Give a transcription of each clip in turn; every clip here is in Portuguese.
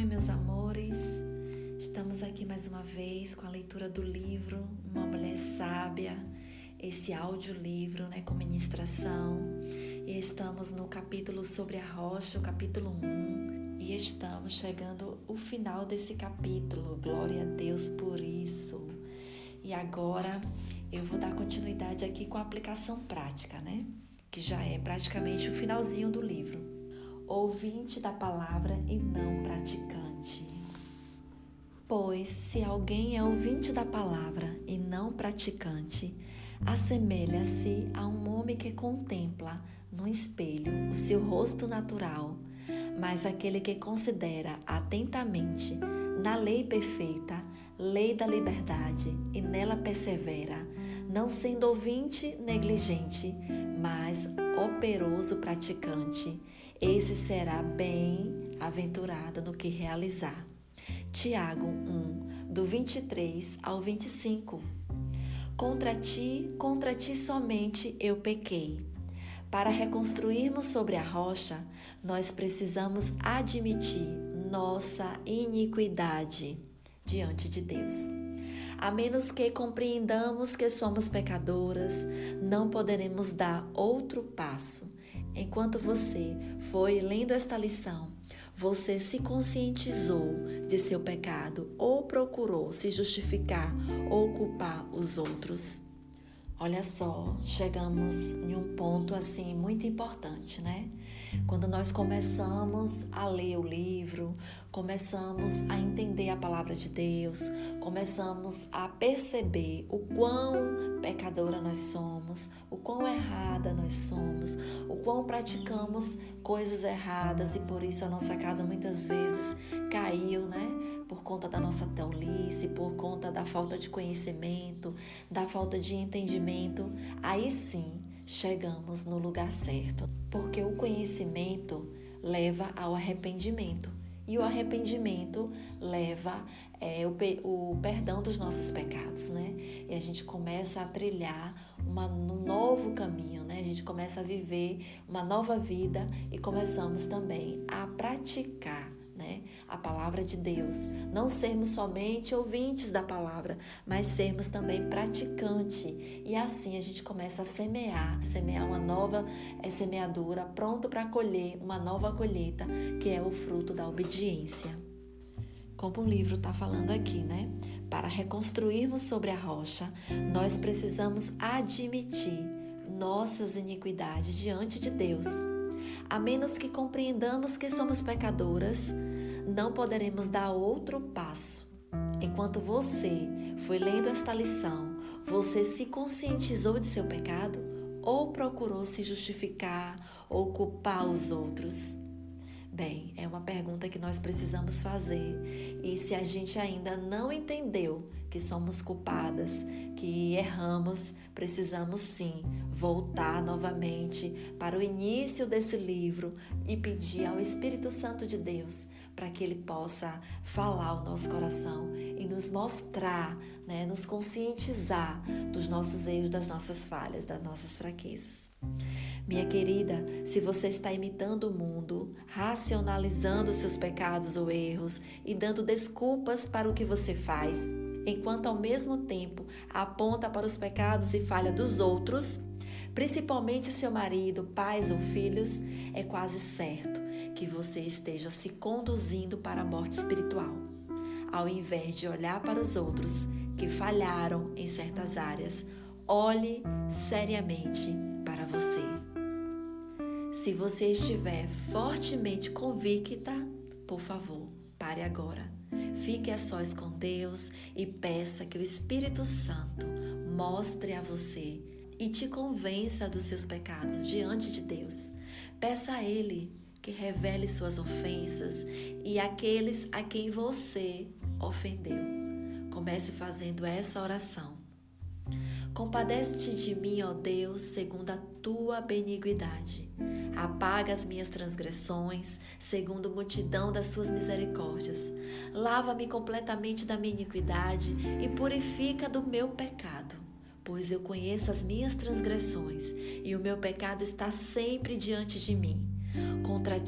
meus amores, estamos aqui mais uma vez com a leitura do livro Uma Mulher Sábia, esse audiolivro, com ministração, e estamos no capítulo sobre a rocha, o capítulo 1, e estamos chegando ao final desse capítulo, glória a Deus por isso. E agora eu vou dar continuidade aqui com a aplicação prática, que já é praticamente o finalzinho do livro. Ouvinte da palavra e não praticante. Pois se alguém é ouvinte da palavra e não praticante, assemelha-se a um homem que contempla no espelho o seu rosto natural, mas aquele que considera atentamente na lei perfeita, lei da liberdade, e nela persevera, não sendo ouvinte negligente, mas operoso praticante, esse será bem-aventurado no que realizar. Tiago 1, do 23 ao 25. Contra ti somente eu pequei. Para reconstruirmos sobre a rocha, nós precisamos admitir nossa iniquidade diante de Deus. A menos que compreendamos que somos pecadoras, não poderemos dar outro passo. Enquanto você foi lendo esta lição, você se conscientizou de seu pecado ou procurou se justificar ou culpar os outros? Olha só, chegamos em um ponto assim muito importante, Quando nós começamos a ler o livro, começamos a entender a palavra de Deus, começamos a perceber o quão pecadora nós somos, o quão errada nós somos, o quão praticamos coisas erradas e por isso a nossa casa muitas vezes caiu, por conta da nossa tolice, por conta da falta de conhecimento, da falta de entendimento. Aí sim chegamos no lugar certo, porque o conhecimento leva ao arrependimento e o arrependimento leva o perdão dos nossos pecados, E a gente começa a trilhar um novo caminho, A gente começa a viver uma nova vida e começamos também a praticar a palavra de Deus, não sermos somente ouvintes da palavra, mas sermos também praticantes, e assim a gente começa a semear uma nova semeadura, pronto para colher uma nova colheita, que é o fruto da obediência. Como o livro está falando aqui, Para reconstruirmos sobre a rocha, nós precisamos admitir nossas iniquidades diante de Deus. A menos que compreendamos que somos pecadoras, não poderemos dar outro passo. Enquanto você foi lendo esta lição, você se conscientizou de seu pecado ou procurou se justificar ou culpar os outros? Bem, é uma pergunta que nós precisamos fazer, e se a gente ainda não entendeu que somos culpadas, que erramos, precisamos sim voltar novamente para o início desse livro e pedir ao Espírito Santo de Deus para que Ele possa falar ao nosso coração e nos mostrar, nos conscientizar dos nossos erros, das nossas falhas, das nossas fraquezas. Minha querida, se você está imitando o mundo, racionalizando seus pecados ou erros e dando desculpas para o que você faz, enquanto ao mesmo tempo aponta para os pecados e falha dos outros, principalmente seu marido, pais ou filhos, é quase certo que você esteja se conduzindo para a morte espiritual, ao invés de olhar para os outros que falharam em certas áreas. Olhe seriamente para você. Se você estiver fortemente convicta, por favor, pare agora. Fique a sós com Deus e peça que o Espírito Santo mostre a você e te convença dos seus pecados diante de Deus. Peça a Ele que revele suas ofensas e aqueles a quem você ofendeu. Comece fazendo essa oração. Compadece-te de mim, ó Deus, segundo a tua benignidade. Apaga as minhas transgressões, segundo a multidão das suas misericórdias. Lava-me completamente da minha iniquidade e purifica do meu pecado. Pois eu conheço as minhas transgressões e o meu pecado está sempre diante de mim. Contra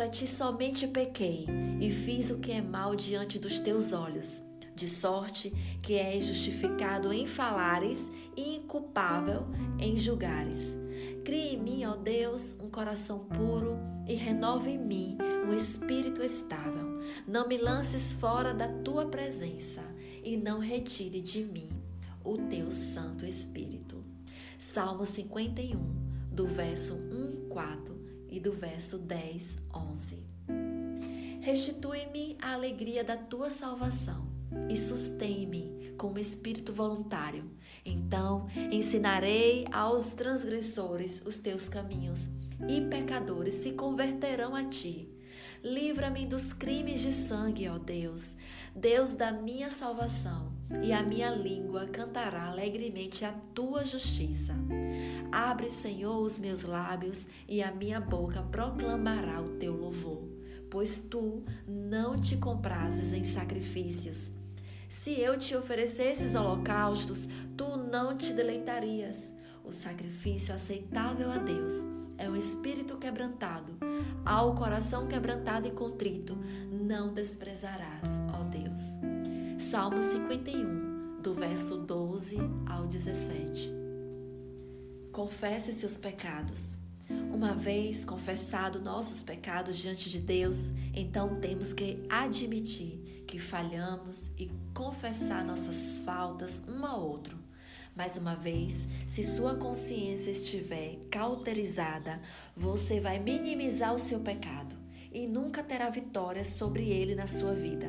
ti somente pequei, e fiz o que é mal diante dos teus olhos, de sorte que és justificado em falares e inculpável em julgares. Cria em mim, ó Deus, um coração puro e renova em mim um espírito estável. Não me lances fora da tua presença e não retire de mim o teu Santo Espírito. Salmo 51, do verso 1, 4 e do verso 10, 11. Restitui-me a alegria da tua salvação e sustém-me com um espírito voluntário. Então ensinarei aos transgressores os teus caminhos e pecadores se converterão a ti. Livra-me dos crimes de sangue, ó Deus, Deus da minha salvação, e a minha língua cantará alegremente a tua justiça. Abre, Senhor, os meus lábios, e a minha boca proclamará o teu louvor, pois tu não te comprazes em sacrifícios. Se eu te oferecesses holocaustos, tu não te deleitarias. O sacrifício aceitável a Deus é um espírito quebrantado. Ao coração quebrantado e contrito, não desprezarás, ó Deus. Salmo 51, do verso 12 ao 17. Confesse seus pecados. Uma vez confessado nossos pecados diante de Deus, então temos que admitir que falhamos e confessar nossas faltas um ao outro. Mais uma vez, se sua consciência estiver cauterizada, você vai minimizar o seu pecado e nunca terá vitória sobre ele na sua vida.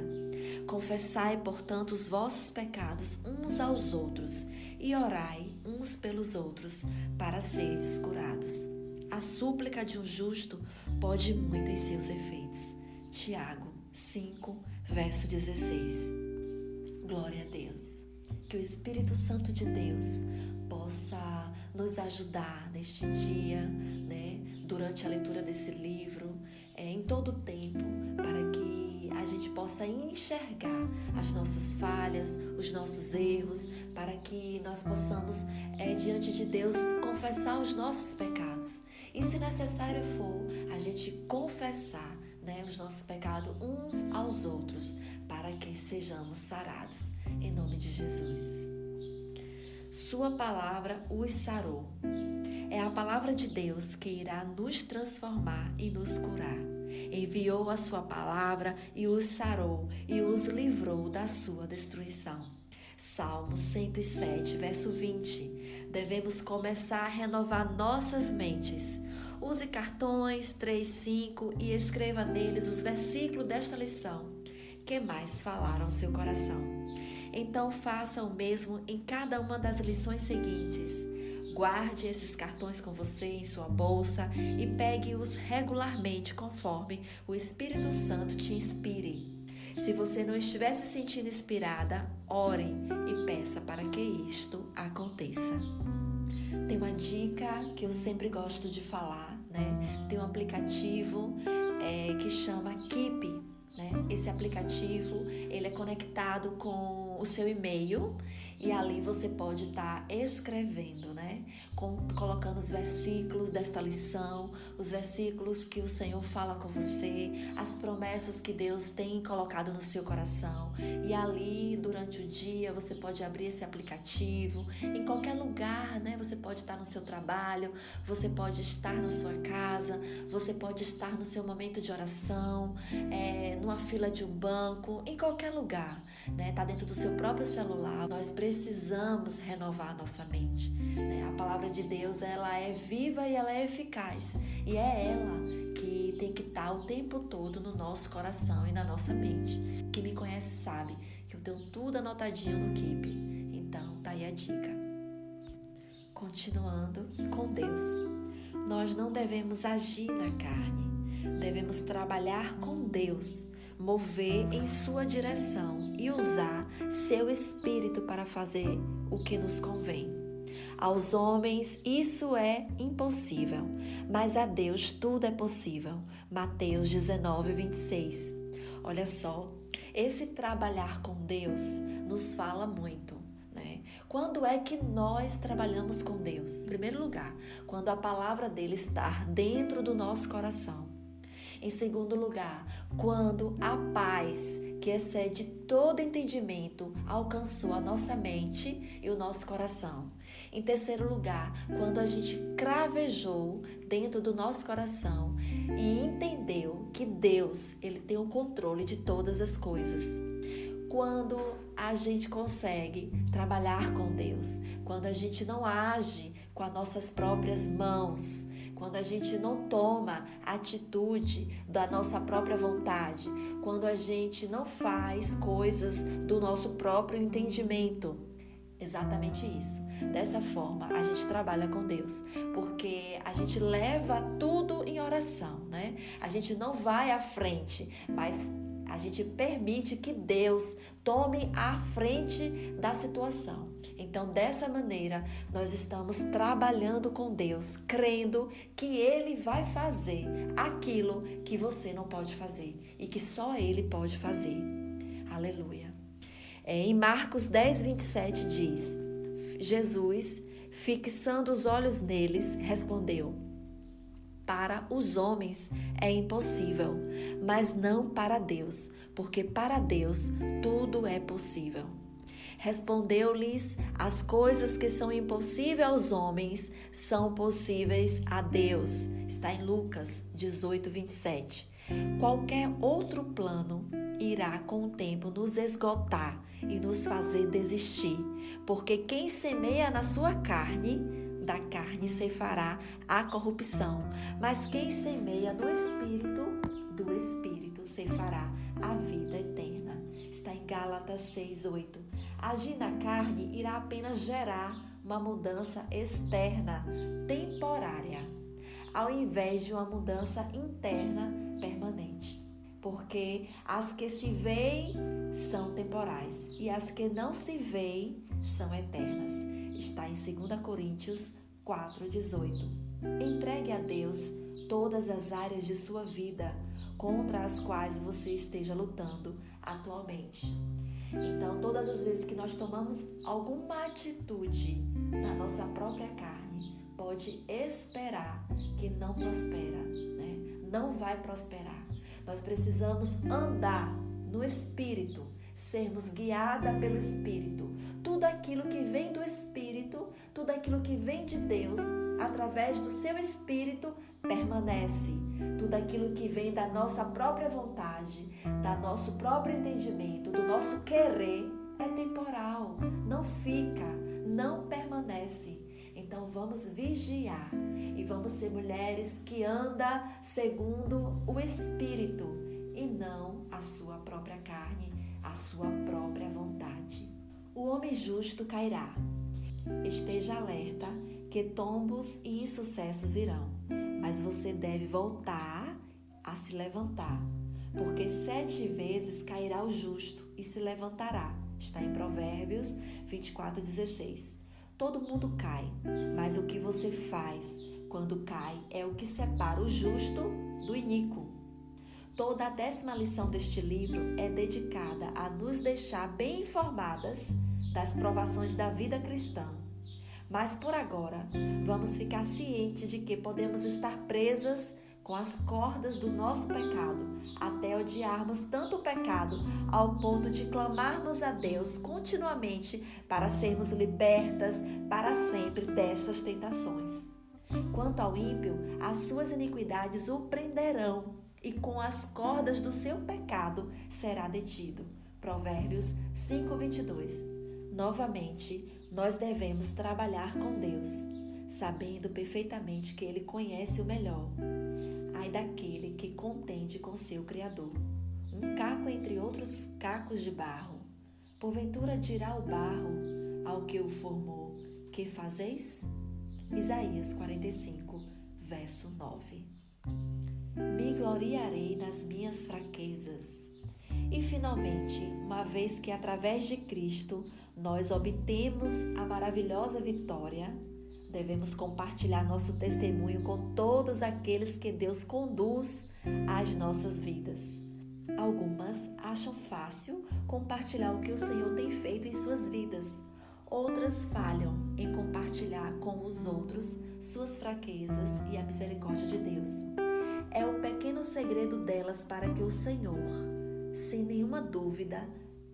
Confessai, portanto, os vossos pecados uns aos outros e orai uns pelos outros para seres curados. A súplica de um justo pode muito em seus efeitos. Tiago 5, verso 16. Glória a Deus. Que o Espírito Santo de Deus possa nos ajudar neste dia, durante a leitura desse livro, em todo o tempo, para que a gente possa enxergar as nossas falhas, os nossos erros, para que nós possamos, diante de Deus, confessar os nossos pecados. E se necessário for, a gente confessar os nossos pecados uns aos outros, para que sejamos sarados, em nome de Jesus. Sua palavra os sarou. É a palavra de Deus que irá nos transformar e nos curar. Enviou a sua palavra e os sarou e os livrou da sua destruição. Salmo 107, verso 20. Devemos começar a renovar nossas mentes. Use cartões 3, 5 e escreva neles os versículos desta lição que mais falaram ao seu coração. Então faça o mesmo em cada uma das lições seguintes. Guarde esses cartões com você em sua bolsa e pegue-os regularmente conforme o Espírito Santo te inspire. Se você não estiver se sentindo inspirada, ore e peça para que isto aconteça. Tem uma dica que eu sempre gosto de falar, Tem um aplicativo que chama Keep, Esse aplicativo, ele é conectado com o seu e-mail e ali você pode estar escrevendo, colocando os versículos desta lição, os versículos que o Senhor fala com você, as promessas que Deus tem colocado no seu coração. E ali, durante o dia, você pode abrir esse aplicativo, em qualquer lugar, Você pode estar no seu trabalho, você pode estar na sua casa, você pode estar no seu momento de oração, numa fila de um banco, em qualquer lugar, Tá dentro do seu próprio celular. Nós precisamos renovar a nossa mente, A palavra de Deus, ela é viva e ela é eficaz. E é ela que tem que estar o tempo todo no nosso coração e na nossa mente. Quem me conhece sabe que eu tenho tudo anotadinho no Keep. Então, tá aí a dica. Continuando com Deus. Nós não devemos agir na carne. Devemos trabalhar com Deus, mover em sua direção e usar seu Espírito para fazer o que nos convém. Aos homens isso é impossível, mas a Deus tudo é possível. Mateus 19, 26. Olha só, esse trabalhar com Deus nos fala muito, Quando é que nós trabalhamos com Deus? Em primeiro lugar, quando a palavra dele está dentro do nosso coração. Em segundo lugar, quando a paz que excede todo entendimento alcançou a nossa mente e o nosso coração. Em terceiro lugar, quando a gente cravejou dentro do nosso coração e entendeu que Deus, ele tem o controle de todas as coisas. Quando a gente consegue trabalhar com Deus, quando a gente não age com as nossas próprias mãos, quando a gente não toma atitude da nossa própria vontade, quando a gente não faz coisas do nosso próprio entendimento. Exatamente isso. Dessa forma, a gente trabalha com Deus, porque a gente leva tudo em oração, né? A gente não vai à frente, mas a gente permite que Deus tome a frente da situação. Então, dessa maneira, nós estamos trabalhando com Deus, crendo que Ele vai fazer aquilo que você não pode fazer e que só Ele pode fazer. Aleluia. Em Marcos 10, 27 diz, Jesus, fixando os olhos neles, respondeu: para os homens é impossível, mas não para Deus, porque para Deus tudo é possível. Respondeu-lhes: as coisas que são impossíveis aos homens são possíveis a Deus. Está em Lucas 18, 27. Qualquer outro plano irá com o tempo nos esgotar e nos fazer desistir, porque quem semeia na sua carne, da carne ceifará a corrupção, mas quem semeia no Espírito, do Espírito ceifará a vida eterna. Está em Gálatas 6:8. Agir na carne irá apenas gerar uma mudança externa, temporária, ao invés de uma mudança interna permanente. Porque as que se veem são temporais e as que não se veem são eternas. Está em 2 Coríntios 4:18. Entregue a Deus todas as áreas de sua vida contra as quais você esteja lutando atualmente. Então, todas as vezes que nós tomamos alguma atitude na nossa própria carne, pode esperar que não prospera, né? Não vai prosperar. Nós precisamos andar no Espírito, sermos guiadas pelo Espírito. Tudo aquilo que vem do Espírito, tudo aquilo que vem de Deus, através do seu Espírito, permanece. Tudo aquilo que vem da nossa própria vontade, do nosso próprio entendimento, do nosso querer, é temporal, não fica, não permanece. Então vamos vigiar e vamos ser mulheres que andam segundo o Espírito e não a sua própria carne, a sua própria vontade. O homem justo cairá. Esteja alerta que tombos e insucessos virão, mas você deve voltar a se levantar, porque 7 vezes cairá o justo e se levantará. Está em Provérbios 24:16. Todo mundo cai, mas o que você faz quando cai é o que separa o justo do iníquo. Toda a 10ª lição deste livro é dedicada a nos deixar bem informadas das provações da vida cristã. Mas por agora, vamos ficar cientes de que podemos estar presas com as cordas do nosso pecado, até odiarmos tanto o pecado ao ponto de clamarmos a Deus continuamente para sermos libertas para sempre destas tentações. Quanto ao ímpio, as suas iniquidades o prenderão e com as cordas do seu pecado será detido. Provérbios 5:22. Novamente, nós devemos trabalhar com Deus, sabendo perfeitamente que Ele conhece o melhor. Ai daquele que contende com seu Criador, um caco entre outros cacos de barro. Porventura dirá o barro ao que o formou: que fazeis? Isaías 45, verso 9. Me gloriarei nas minhas fraquezas. E finalmente, uma vez que através de Cristo nós obtemos a maravilhosa vitória, devemos compartilhar nosso testemunho com todos aqueles que Deus conduz às nossas vidas. Algumas acham fácil compartilhar o que o Senhor tem feito em suas vidas. Outras falham em compartilhar com os outros suas fraquezas e a misericórdia de Deus. É o pequeno segredo delas para que o Senhor, sem nenhuma dúvida,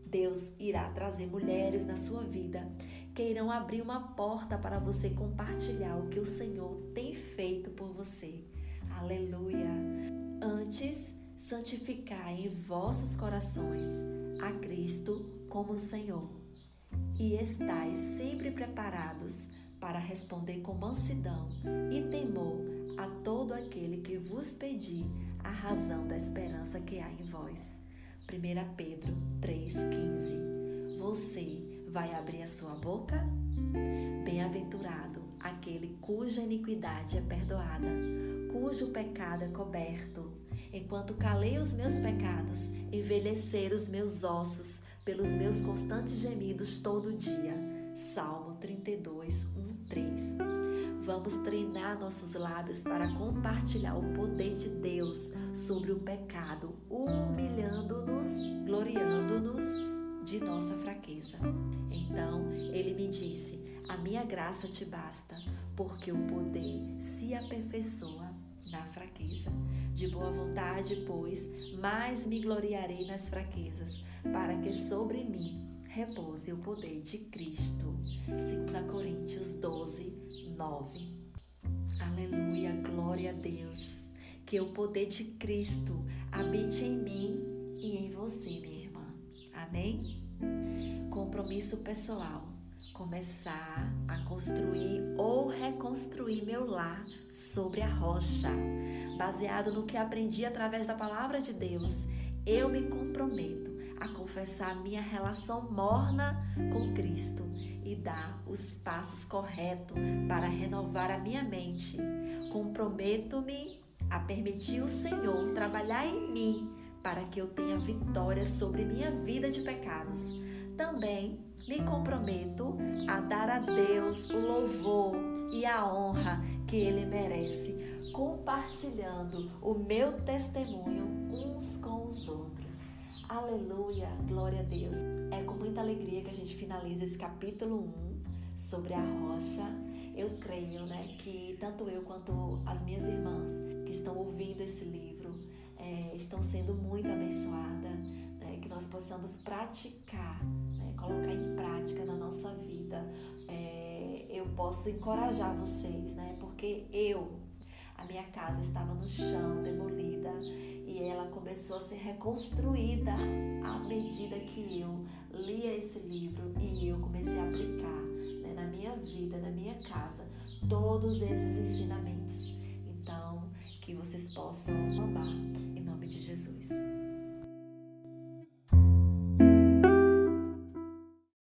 Deus irá trazer mulheres na sua vida que irão abrir uma porta para você compartilhar o que o Senhor tem feito por você. Aleluia! Antes, santificai em vossos corações a Cristo como Senhor, e estais sempre preparados para responder com mansidão e temor a todo aquele que vos pedir a razão da esperança que há em vós. 1 Pedro 3,15. Você vai abrir a sua boca? Bem-aventurado aquele cuja iniquidade é perdoada, cujo pecado é coberto. Enquanto calei os meus pecados, envelheceram os meus ossos pelos meus constantes gemidos todo dia. Salmo 32, 1-3. Vamos treinar nossos lábios para compartilhar o poder de Deus sobre o pecado, humilhando-nos, gloriando-nos de nossa fraqueza. Então, ele me disse: a minha graça te basta, porque o poder se aperfeiçoa na fraqueza. De boa vontade, pois, mais me gloriarei nas fraquezas, para que sobre mim repouse o poder de Cristo. 2 Coríntios 12, 9. Aleluia, glória a Deus. Que o poder de Cristo habite em mim e em você, minha irmã. Amém? Compromisso pessoal. Começar a construir ou reconstruir meu lar sobre a rocha. Baseado no que aprendi através da palavra de Deus, eu me comprometo a confessar minha relação morna com Cristo e dar os passos corretos para renovar a minha mente. Comprometo-me a permitir o Senhor trabalhar em mim para que eu tenha vitória sobre minha vida de pecados. Também me comprometo a dar a Deus o louvor e a honra que Ele merece, compartilhando o meu testemunho uns com os outros. Aleluia, glória a Deus. É com muita alegria que a gente finaliza esse capítulo 1 sobre a rocha. Eu creio, que tanto eu quanto as minhas irmãs que estão ouvindo esse livro estão sendo muito abençoadas, que nós possamos praticar, colocar em prática na nossa vida. Eu posso encorajar vocês, porque a minha casa estava no chão, demolida, e ela começou a ser reconstruída à medida que eu lia esse livro e eu comecei a aplicar na minha vida, na minha casa, todos esses ensinamentos. Então, que vocês possam amar